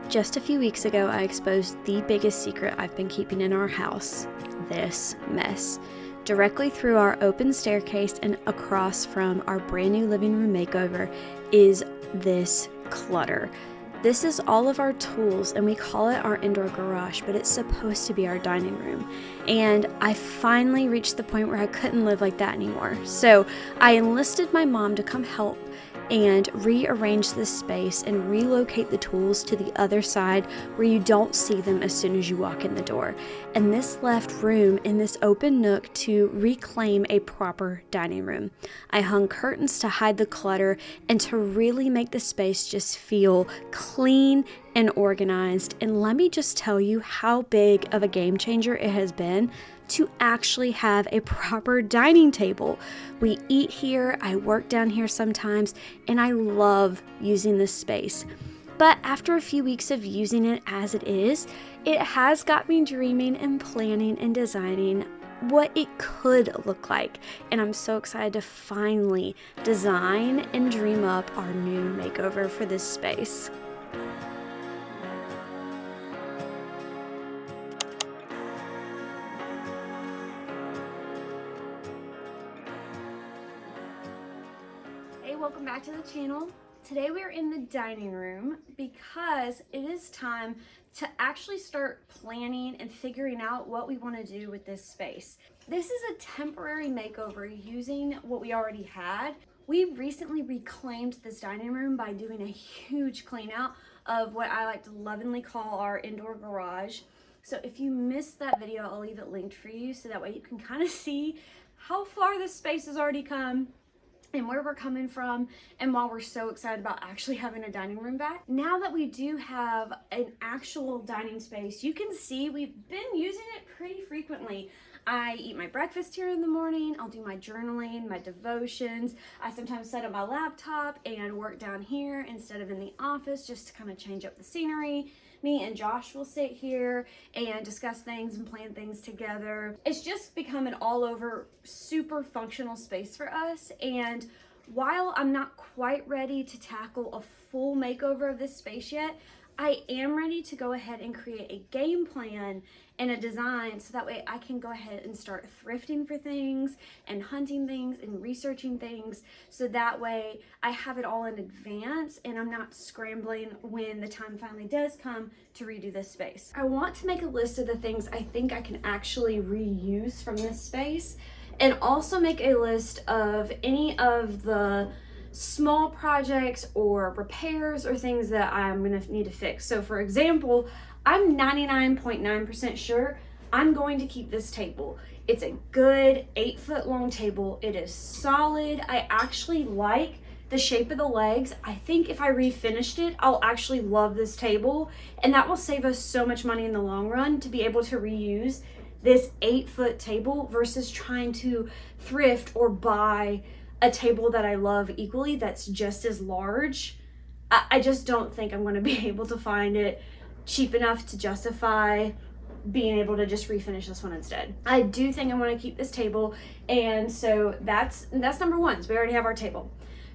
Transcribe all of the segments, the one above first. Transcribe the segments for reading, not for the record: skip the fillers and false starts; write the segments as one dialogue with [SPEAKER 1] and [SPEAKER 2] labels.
[SPEAKER 1] Just a few weeks ago, I exposed the biggest secret I've been keeping in our house, this mess. Directly through our open staircase and across from our brand new living room makeover is this clutter. This is all of our tools, and we call it our indoor garage, but it's supposed to be our dining room. And I finally reached the point where I couldn't live like that anymore. So I enlisted my mom to come help and rearrange this space and relocate the tools to the other side where you don't see them as soon as you walk in the door. And this left room in this open nook to reclaim a proper dining room. I hung curtains to hide the clutter and to really make the space just feel clean and organized. And let me just tell you how big of a game changer it has been to actually have a proper dining table. We eat here, I work down here sometimes, and I love using this space. But after a few weeks of using it as it is, it has got me dreaming and planning and designing what it could look like. And I'm so excited to finally design and dream up our new makeover for this space. Hey, welcome back to the channel. Today we are in the dining room because it is time to actually start planning and figuring out what we want to do with this space. This is a temporary makeover using what we already had. We recently reclaimed this dining room by doing a huge clean out of what I like to lovingly call our indoor garage. So if you missed that video, I'll leave it linked for you so that way you can kind of see how far this space has already come and where we're coming from, and why we're so excited about actually having a dining room back. Now that we do have an actual dining space, you can see we've been using it pretty frequently. I eat my breakfast here in the morning, I'll do my journaling, my devotions. I sometimes set up my laptop and work down here instead of in the office just to kind of change up the scenery. Me and Josh will sit here and discuss things and plan things together. It's just become an all over super functional space for us. And while I'm not quite ready to tackle a full makeover of this space yet, I am ready to go ahead and create a game plan and a design so that way I can go ahead and start thrifting for things and hunting things and researching things, so that way I have it all in advance and I'm not scrambling when the time finally does come to redo this space. I want to make a list of the things I think I can actually reuse from this space, and also make a list of any of the small projects or repairs or things that I'm gonna need to fix. So for example, I'm 99.9% sure I'm going to keep this table. It's a good 8-foot long table. It is solid. I actually like the shape of the legs. I think if I refinished it, I'll actually love this table, and that will save us so much money in the long run to be able to reuse this 8-foot table versus trying to thrift or buy a table that I love equally that's just as large. I just don't think I'm going to be able to find it cheap enough to justify being able to just refinish this one instead. I do think I want to keep this table, and so that's number one. So we already have our table.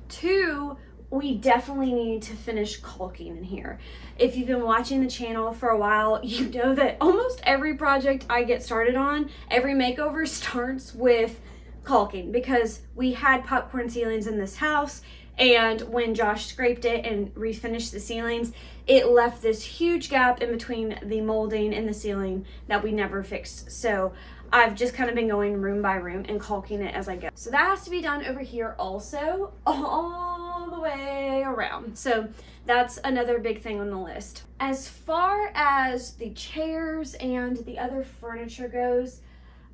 [SPEAKER 1] 2, we definitely need to finish caulking in here. If you've been watching the channel for a while, you know that almost every project I get started on, every makeover starts with caulking, because we had popcorn ceilings in this house, and when Josh scraped it and refinished the ceilings, it left this huge gap in between the molding and the ceiling that we never fixed. So I've just kind of been going room by room and caulking it as I go. So that has to be done over here also, all the way around. So that's another big thing on the list. As far as the chairs and the other furniture goes,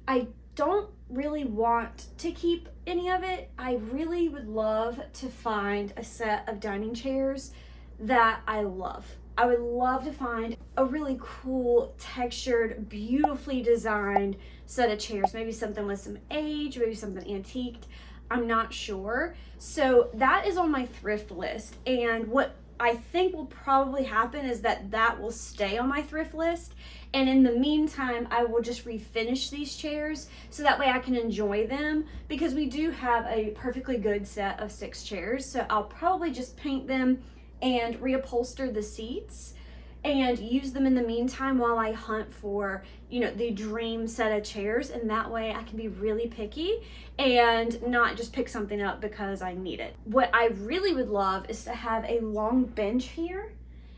[SPEAKER 1] I don't really want to keep any of it. I really would love to find a set of dining chairs that I love. I would love to find a really cool, textured, beautifully designed set of chairs. Maybe something with some age, maybe something antiqued. I'm not sure. So that is on my thrift list. And what I think will probably happen is that will stay on my thrift list. And in the meantime, I will just refinish these chairs so that way I can enjoy them, because we do have a perfectly good set of 6 chairs. So I'll probably just paint them and reupholster the seats and use them in the meantime while I hunt for, you know, the dream set of chairs. And that way I can be really picky and not just pick something up because I need it. What I really would love is to have a long bench here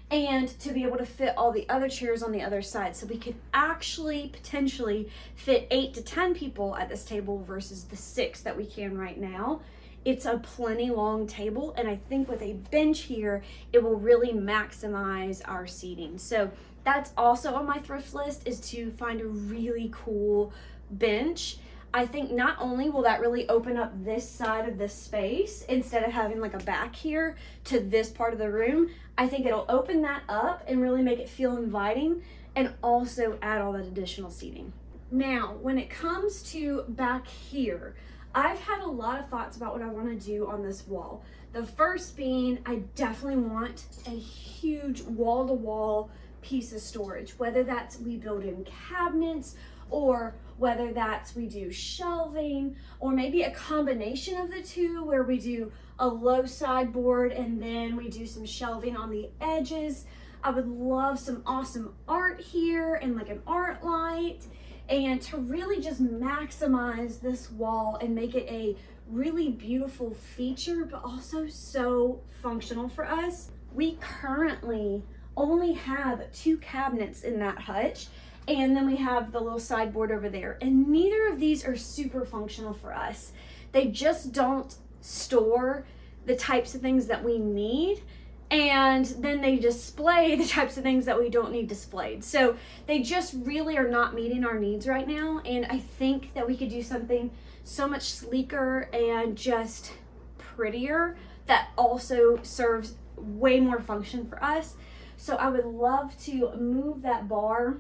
[SPEAKER 1] and to be able to fit all the other chairs on the other side, so we could actually potentially fit 8 to 10 people at this table versus the 6 that we can right now. It's a plenty long table, and I think with a bench here, it will really maximize our seating. So that's also on my thrift list, is to find a really cool bench. I think not only will that really open up this side of the space instead of having like a back here to this part of the room, I think it'll open that up and really make it feel inviting and also add all that additional seating. Now, when it comes to back here, I've had a lot of thoughts about what I want to do on this wall. The first being, I definitely want a huge wall-to-wall piece of storage, whether that's we build in cabinets or whether that's we do shelving, or maybe a combination of the two where we do a low sideboard and then we do some shelving on the edges. I would love some awesome art here and like an art light, and to really just maximize this wall and make it a really beautiful feature, but also so functional for us. We currently only have 2 cabinets in that hutch, and then we have the little sideboard over there, and neither of these are super functional for us. They just don't store the types of things that we need, and then they display the types of things that we don't need displayed. So they just really are not meeting our needs right now, and I think that we could do something so much sleeker and just prettier that also serves way more function for us. So I would love to move that bar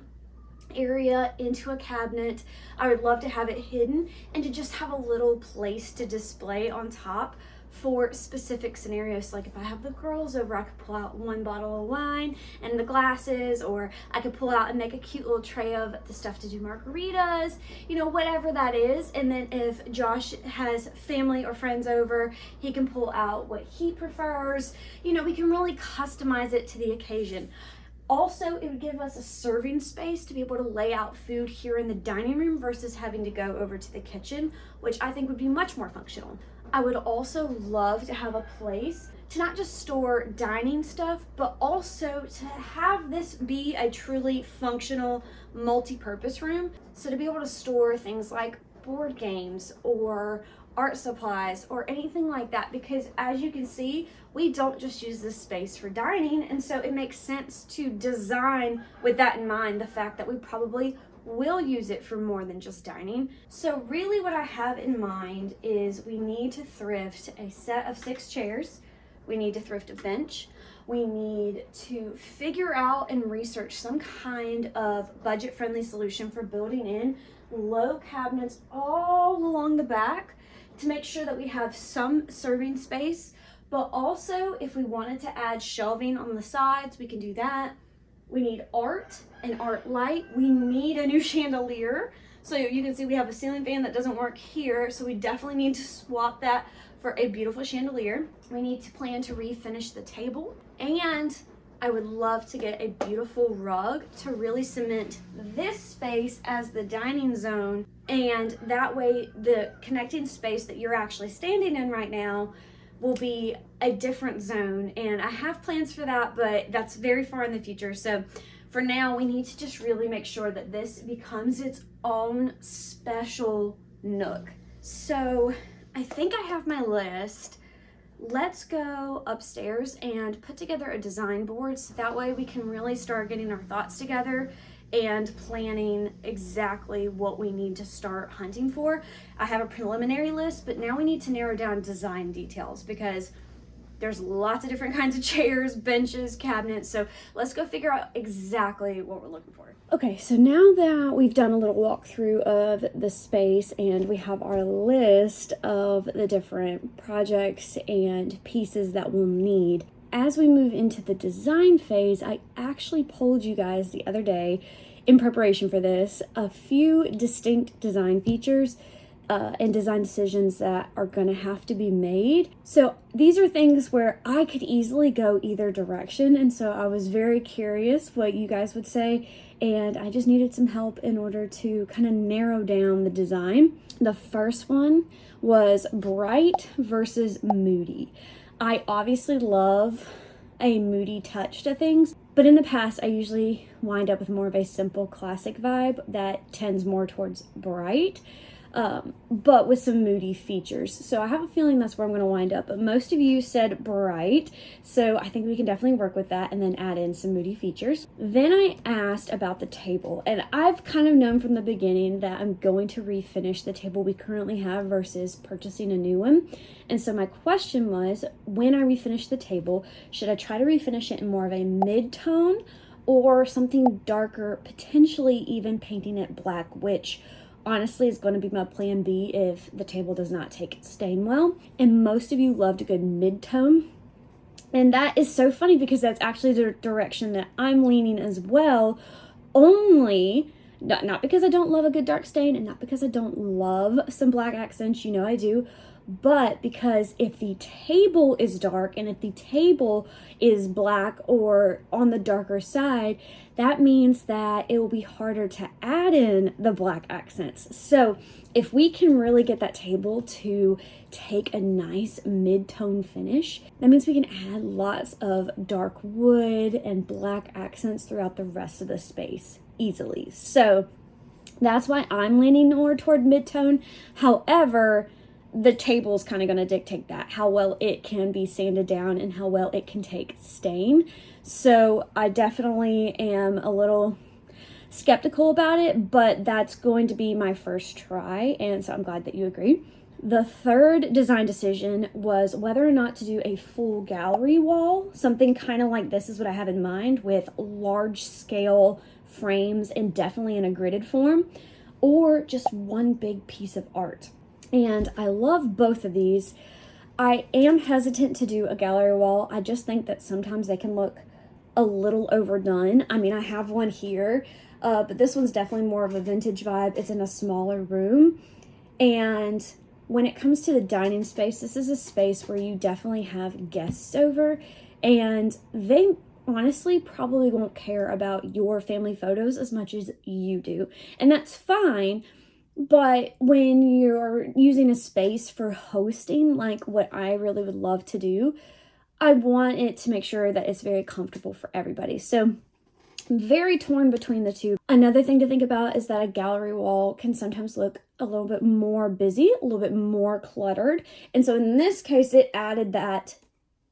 [SPEAKER 1] area into a cabinet. I would love to have it hidden and to just have a little place to display on top for specific scenarios. Like if I have the girls over, I could pull out 1 bottle of wine and the glasses, or I could pull out and make a cute little tray of the stuff to do margaritas, you know, whatever that is. And then if Josh has family or friends over, he can pull out what he prefers. You know, we can really customize it to the occasion. Also, it would give us a serving space to be able to lay out food here in the dining room versus having to go over to the kitchen, which I think would be much more functional. I would also love to have a place to not just store dining stuff, but also to have this be a truly functional multi-purpose room. So to be able to store things like board games or art supplies or anything like that, because as you can see, we don't just use this space for dining, and so it makes sense to design with that in mind, the fact that we probably will use it for more than just dining. So really what I have in mind is we need to thrift a set of 6 chairs, we need to thrift a bench, we need to figure out and research some kind of budget-friendly solution for building in low cabinets all along the back to make sure that we have some serving space, but also if we wanted to add shelving on the sides, we can do that. We need art, an art light. We need a new chandelier. So you can see we have a ceiling fan that doesn't work here, so we definitely need to swap that for a beautiful chandelier. We need to plan to refinish the table, and I would love to get a beautiful rug to really cement this space as the dining zone, and that way the connecting space that you're actually standing in right now will be a different zone. And I have plans for that, but that's very far in the future. So for now, we need to just really make sure that this becomes its own special nook. So I think I have my list. Let's go upstairs and put together a design board so that way we can really start getting our thoughts together and planning exactly what we need to start hunting for. I have a preliminary list, but now we need to narrow down design details because there's lots of different kinds of chairs, benches, cabinets. So let's go figure out exactly what we're looking for. Okay, so now that we've done a little walkthrough of the space and we have our list of the different projects and pieces that we'll need, as we move into the design phase, I actually polled you guys the other day in preparation for this a few distinct design features and design decisions that are going to have to be made. So these are things where I could easily go either direction, and so I was very curious what you guys would say, and I just needed some help in order to kind of narrow down the design. The first one was bright versus moody. I obviously love a moody touch to things, but in the past I usually wind up with more of a simple classic vibe that tends more towards bright, but with some moody features. So I have a feeling that's where I'm going to wind up, but most of you said bright, so I think we can definitely work with that and then add in some moody features. Then I asked about the table, and I've kind of known from the beginning that I'm going to refinish the table we currently have versus purchasing a new one. And so my question was, when I refinish the table, should I try to refinish it in more of a mid-tone or something darker, potentially even painting it black, which honestly is going to be my plan B if the table does not take stain well. And most of you loved a good mid-tone. And that is so funny because that's actually the direction that I'm leaning as well. Only, not because I don't love a good dark stain and not because I don't love some black accents, you know I do, but because if the table is dark and if the table is black or on the darker side, that means that it will be harder to add in the black accents. So if we can really get that table to take a nice mid-tone finish, that means we can add lots of dark wood and black accents throughout the rest of the space easily. So that's why I'm leaning more toward mid-tone. However, the table is kind of going to dictate that, how well it can be sanded down and how well it can take stain. So I definitely am a little skeptical about it, but that's going to be my first try, and so I'm glad that you agree. The third design decision was whether or not to do a full gallery wall. Something kind of like this is what I have in mind, with large scale frames and definitely in a gridded form, or just one big piece of art. And I love both of these. I am hesitant to do a gallery wall. I just think that sometimes they can look a little overdone. I mean, I have one here, but this one's definitely more of a vintage vibe. It's in a smaller room. And when it comes to the dining space, this is a space where you definitely have guests over, and they honestly probably won't care about your family photos as much as you do. And that's fine. But when you're using a space for hosting, like what I really would love to do, I want it to make sure that it's very comfortable for everybody. So I'm very torn between the two. Another thing to think about is that a gallery wall can sometimes look a little bit more busy, a little bit more cluttered. And so in this case, it added that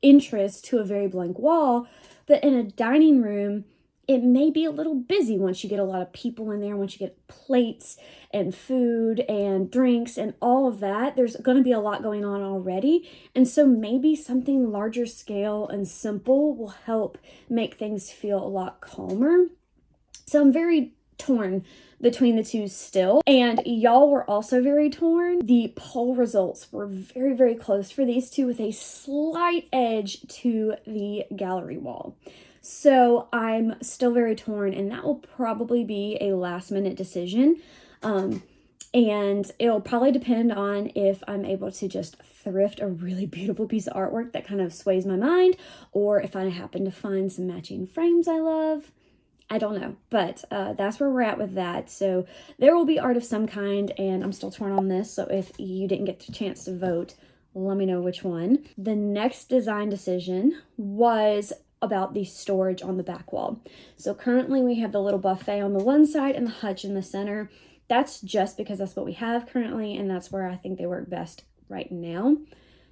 [SPEAKER 1] interest to a very blank wall. But in a dining room, it may be a little busy once you get a lot of people in there, once you get plates and food and drinks and all of that. There's going to be a lot going on already. And so maybe something larger scale and simple will help make things feel a lot calmer. So I'm very torn between the two still. And y'all were also very torn. The poll results were very, very close for these two, with a slight edge to the gallery wall. So I'm still very torn, and that will probably be a last minute decision. And it'll probably depend on if I'm able to just thrift a really beautiful piece of artwork that kind of sways my mind, or if I happen to find some matching frames I love. I don't know, but that's where we're at with that. So there will be art of some kind, and I'm still torn on this. So if you didn't get the chance to vote, let me know which one. The next design decision was about the storage on the back wall. So currently we have the little buffet on the one side and the hutch in the center. That's just because that's what we have currently, and that's where I think they work best right now.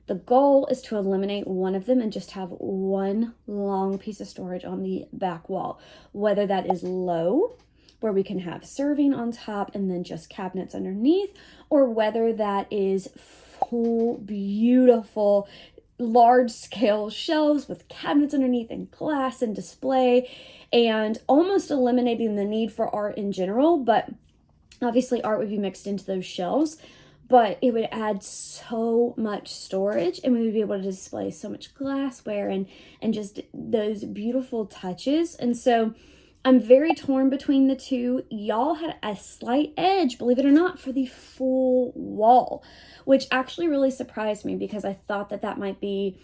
[SPEAKER 1] The goal is to eliminate one of them and just have one long piece of storage on the back wall, whether that is low, where we can have serving on top and then just cabinets underneath, or whether that is full, beautiful, large-scale shelves with cabinets underneath and glass and display, and almost eliminating the need for art in general. But obviously art would be mixed into those shelves, but it would add so much storage, and we would be able to display so much glassware and just those beautiful touches. And so I'm very torn between the two. Y'all had a slight edge, believe it or not, for the full wall, which actually really surprised me because I thought that that might be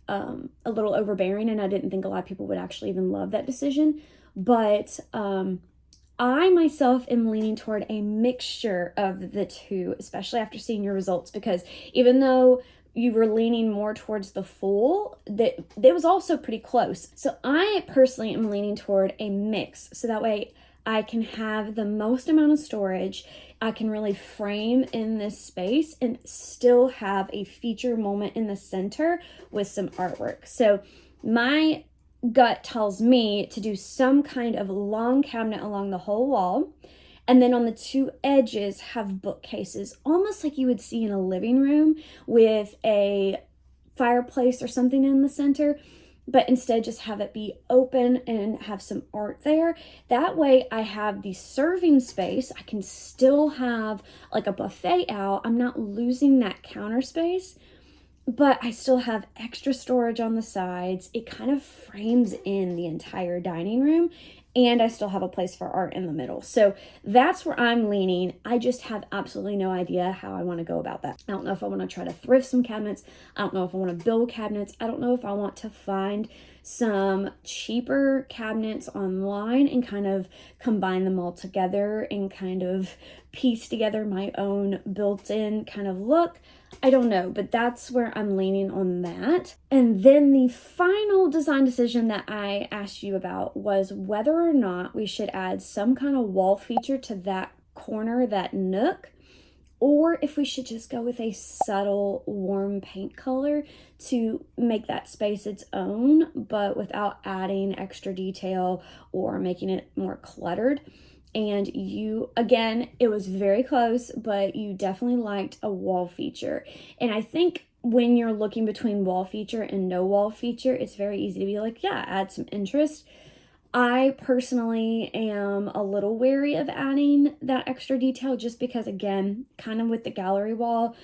[SPEAKER 1] a little overbearing, and I didn't think a lot of people would actually even love that decision. But I myself am leaning toward a mixture of the two, especially after seeing your results, because even though you were leaning more towards the full, that was also pretty close. So I personally am leaning toward a mix, so that way I can have the most amount of storage. I can really frame in this space and still have a feature moment in the center with some artwork. So my gut tells me to do some kind of long cabinet along the whole wall, and then on the two edges have bookcases, almost like you would see in a living room with a fireplace or something in the center, but instead just have it be open and have some art there. That way I have the serving space. I can still have like a buffet out. I'm not losing that counter space, but I still have extra storage on the sides. It kind of frames in the entire dining room, and I still have a place for art in the middle. So that's where I'm leaning. I just have absolutely no idea how I want to go about that. I don't know if I want to try to thrift some cabinets. I don't know if I want to build cabinets. I don't know if I want to find some cheaper cabinets online and kind of combine them all together and kind of piece together my own built-in kind of look. I don't know, but that's where I'm leaning on that. And then the final design decision that I asked you about was whether or not we should add some kind of wall feature to that corner, that nook, or if we should just go with a subtle warm paint color to make that space its own, but without adding extra detail or making it more cluttered. And you, again, it was very close, but you definitely liked a wall feature. And I think when you're looking between wall feature and no wall feature, it's very easy to be like, yeah, add some interest. I personally am a little wary of adding that extra detail just because, again, kind of with the gallery wall,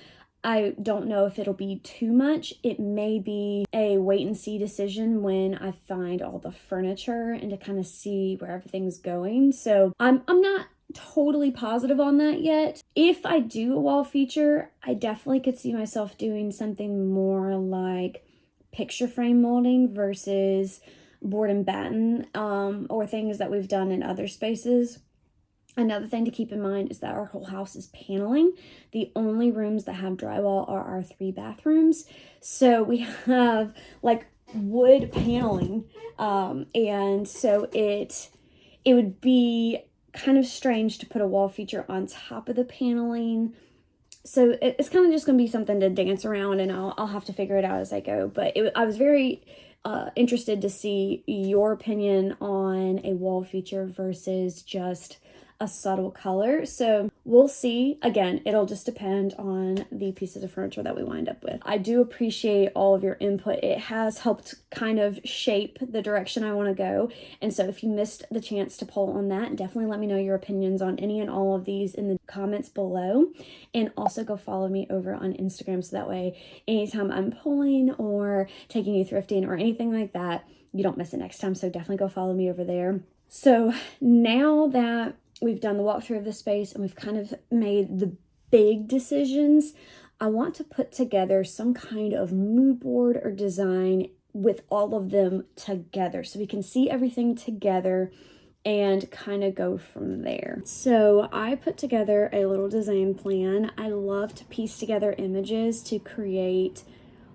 [SPEAKER 1] I don't know if it'll be too much. It may be a wait and see decision when I find all the furniture and to kind of see where everything's going. So I'm not totally positive on that yet. If I do a wall feature, I definitely could see myself doing something more like picture frame molding versus board and batten, or things that we've done in other spaces. Another thing to keep in mind is that our whole house is paneling. The only rooms that have drywall are our 3 bathrooms. So we have like wood paneling. And so it would be kind of strange to put a wall feature on top of the paneling. So it's kind of just going to be something to dance around, and I'll have to figure it out as I go. But I was very interested to see your opinion on a wall feature versus just a subtle color. So we'll see. Again, it'll just depend on the pieces of furniture that we wind up with. I do appreciate all of your input. It has helped kind of shape the direction I want to go. And so if you missed the chance to poll on that, definitely let me know your opinions on any and all of these in the comments below. And also go follow me over on Instagram, so that way anytime I'm polling or taking you thrifting or anything like that, you don't miss it next time. So definitely go follow me over there. So now that we've done the walkthrough of the space and we've kind of made the big decisions, I want to put together some kind of mood board or design with all of them together so we can see everything together and kind of go from there. So I put together a little design plan. I love to piece together images to create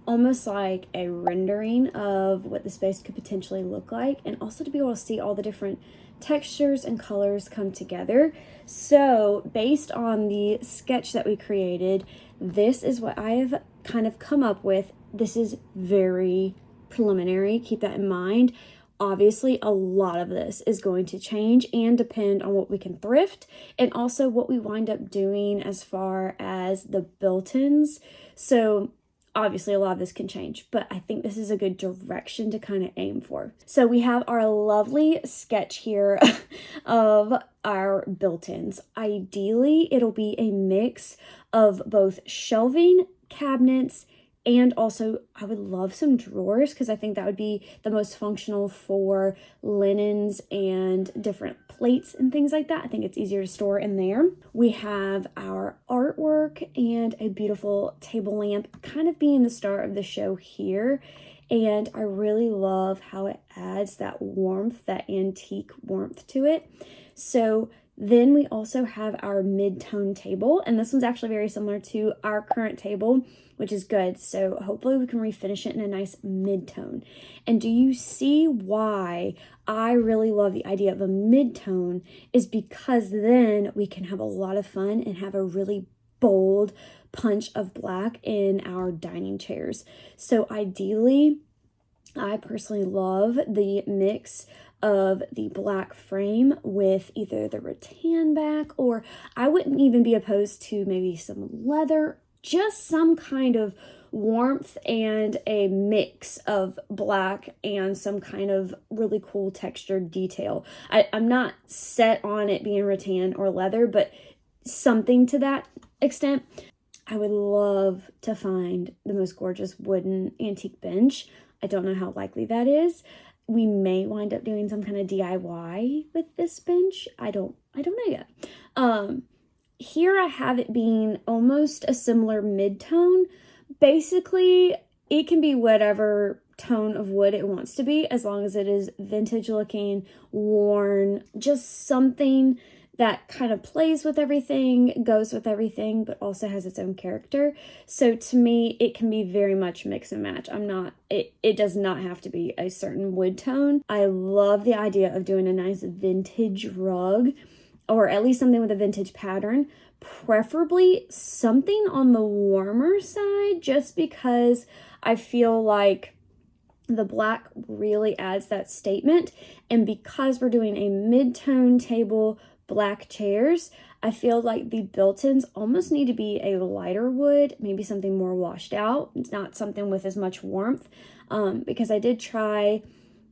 [SPEAKER 1] almost like a rendering of what the space could potentially look like, and also to be able to see all the different textures and colors come together. So based on the sketch that we created, this is what I've kind of come up with. This is very preliminary, keep that in mind. Obviously, a lot of this is going to change and depend on what we can thrift and also what we wind up doing as far as the built-ins. So obviously, a lot of this can change, but I think this is a good direction to kind of aim for. So we have our lovely sketch here of our built-ins. Ideally, it'll be a mix of both shelving, cabinets, And also I would love some drawers because I think that would be the most functional for linens and different plates and things like that. I think it's easier to store in there. We have our artwork and a beautiful table lamp kind of being the star of the show here. And I really love how it adds that warmth, that antique warmth to it. So then we also have our mid-tone table, and this one's actually very similar to our current table, which is good. So hopefully we can refinish it in a nice mid-tone. And do you see why I really love the idea of a mid-tone? Is because then we can have a lot of fun and have a really bold punch of black in our dining chairs. So ideally, I personally love the mix of the black frame with either the rattan back, or I wouldn't even be opposed to maybe some leather, just some kind of warmth and a mix of black and some kind of really cool textured detail. I'm not set on it being rattan or leather, but something to that extent. I would love to find the most gorgeous wooden antique bench. I don't know how likely that is. We may wind up doing some kind of DIY with this bench. I don't know yet. Here I have it being almost a similar mid-tone. Basically, it can be whatever tone of wood it wants to be, as long as it is vintage looking, worn, just something that kind of plays with everything, goes with everything, but also has its own character. So to me, it can be very much mix and match. It does not have to be a certain wood tone. I love the idea of doing a nice vintage rug, or at least something with a vintage pattern, preferably something on the warmer side, just because I feel like the black really adds that statement. And because we're doing a mid-tone table, black chairs, I feel like the built-ins almost need to be a lighter wood, maybe something more washed out, not something with as much warmth, because I did try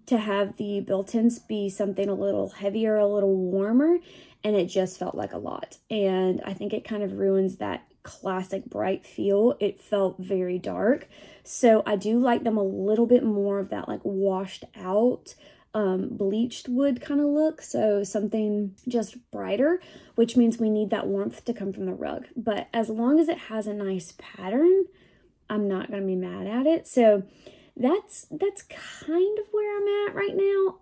[SPEAKER 1] to have the built-ins be something a little heavier, a little warmer, and it just felt like a lot. And I think it kind of ruins that classic bright feel. It felt very dark. So I do like them a little bit more of that like washed out, bleached wood kind of look. So something just brighter, which means we need that warmth to come from the rug. But as long as it has a nice pattern, I'm not going to be mad at it. So that's kind of where I'm at right now.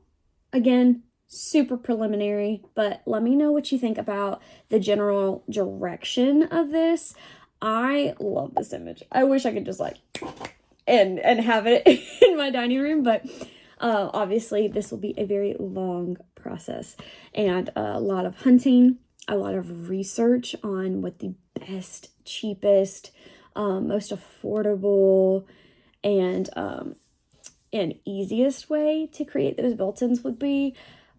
[SPEAKER 1] Again, super preliminary, but let me know what you think about the general direction of this. I love this image. I wish I could just like and have it in my dining room, but obviously this will be a very long process and a lot of hunting, a lot of research on what the best, cheapest, most affordable and easiest way to create those built-ins would be.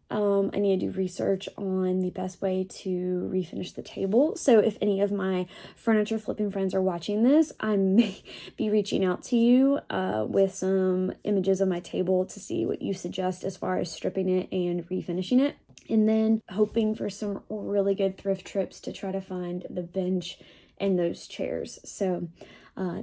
[SPEAKER 1] I need to do research on the best way to refinish the table. So if any of my furniture flipping friends are watching this, I may be reaching out to you with some images of my table to see what you suggest as far as stripping it and refinishing it. And then hoping for some really good thrift trips to try to find the bench and those chairs. So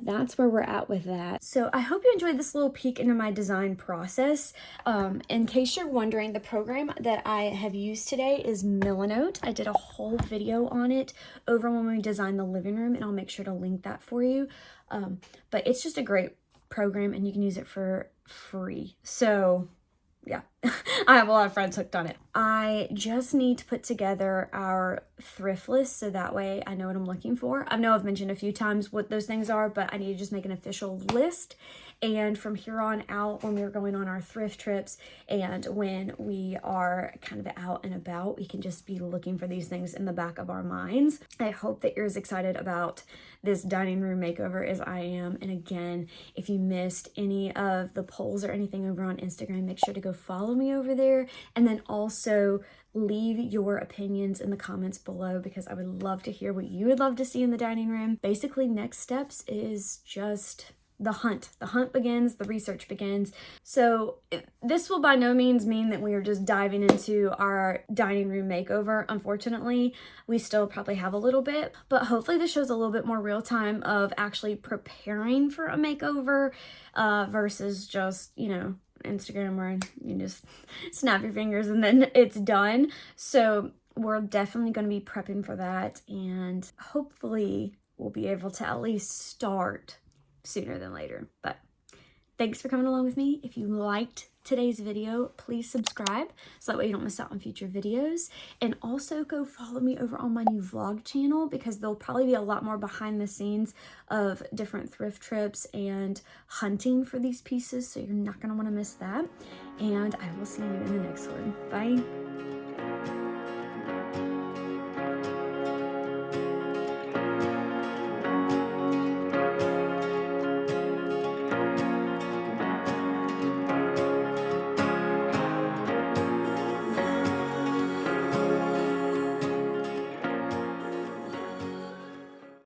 [SPEAKER 1] that's where we're at with that. So I hope you enjoyed this little peek into my design process. In case you're wondering, the program that I have used today is Milanote. I did a whole video on it over when we designed the living room, and I'll make sure to link that for you. But it's just a great program and you can use it for free. So yeah, I have a lot of friends hooked on it. I just need to put together our thrift list so that way I know what I'm looking for. I know I've mentioned a few times what those things are, but I need to just make an official list. And from here on out, when we're going on our thrift trips and when we are kind of out and about, we can just be looking for these things in the back of our minds. I hope that you're as excited about this dining room makeover as I am. And again, if you missed any of the polls or anything over on Instagram, make sure to go follow me over there. And then also leave your opinions in the comments below, because I would love to hear what you would love to see in the dining room. Basically, next steps is just the hunt begins, the research begins. So this will by no means mean that we are just diving into our dining room makeover. Unfortunately, we still probably have a little bit, but hopefully this shows a little bit more real time of actually preparing for a makeover versus just, you know, Instagram where you just snap your fingers and then it's done. So we're definitely going to be prepping for that, and hopefully we'll be able to at least start sooner than later. But thanks for coming along with me. If you liked today's video, please subscribe so that way you don't miss out on future videos. And also go follow me over on my new vlog channel, because there'll probably be a lot more behind the scenes of different thrift trips and hunting for these pieces. So you're not going to want to miss that. And I will see you in the next one. Bye.